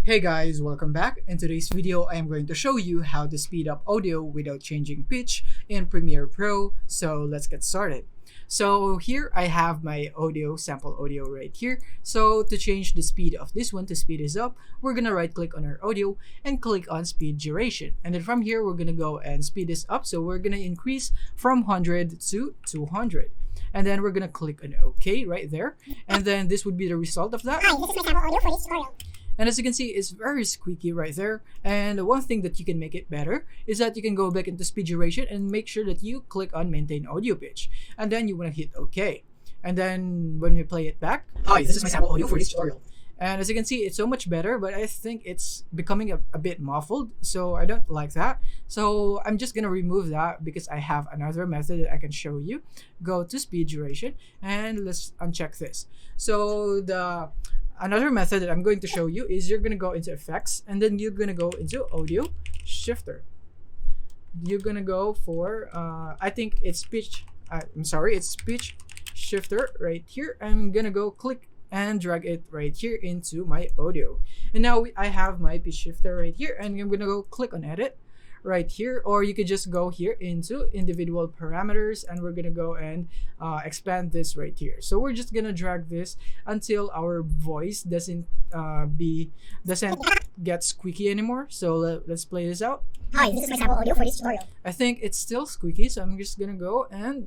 Hey guys, welcome back. In today's video, I am going to show you how to speed up audio without changing pitch in Premiere Pro. So let's get started. So here I have my sample audio right here. So to change the speed of this one to speed this up, we're gonna right click on our audio and click on speed duration. And then from here, we're gonna go and speed this up. So we're gonna increase from 100 to 200. And then we're gonna click on OK right there. And then this would be the result of that. Hi, this is my sample audio for this tutorial. And as you can see, it's very squeaky right there. And one thing that you can make it better is that you can go back into speed duration and make sure that you click on maintain audio pitch. And then you want to hit OK. And then when you play it back, Hi, this is my sample audio for this tutorial. And as you can see, it's so much better, but I think it's becoming a bit muffled. So I don't like that. So I'm just going to remove that because I have another method that I can show you. Go to speed duration and let's uncheck this. So another method that I'm going to show you is you're going to go into effects and then you're going to go into audio shifter. You're going to go for, I think it's it's speech shifter right here. I'm going to go click and drag it right here into my audio. And now I have my pitch shifter right here and I'm going to go click on edit right here, or you could just go here into individual parameters and we're gonna go and expand this right here. So we're just gonna drag this until our voice doesn't get squeaky anymore. So let's play this out. Hi, this is my sample audio for this tutorial. I think it's still squeaky, so I'm just gonna go and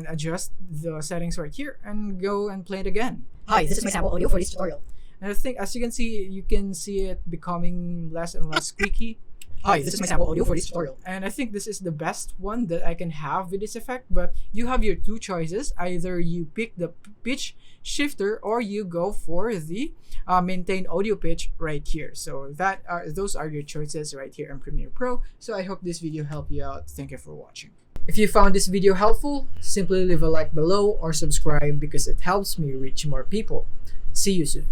adjust the settings right here and go and play it again. Hi, this is my sample audio for this tutorial. And I think, as you can see it becoming less and less squeaky. Hi, this is my sample audio for this tutorial. And I think this is the best one that I can have with this effect, but you have your two choices. Either you pick the pitch shifter or you go for the maintain audio pitch right here. So those are your choices right here in Premiere Pro. So I hope this video helped you out. Thank you for watching. If you found this video helpful, simply leave a like below or subscribe because it helps me reach more people. See you soon.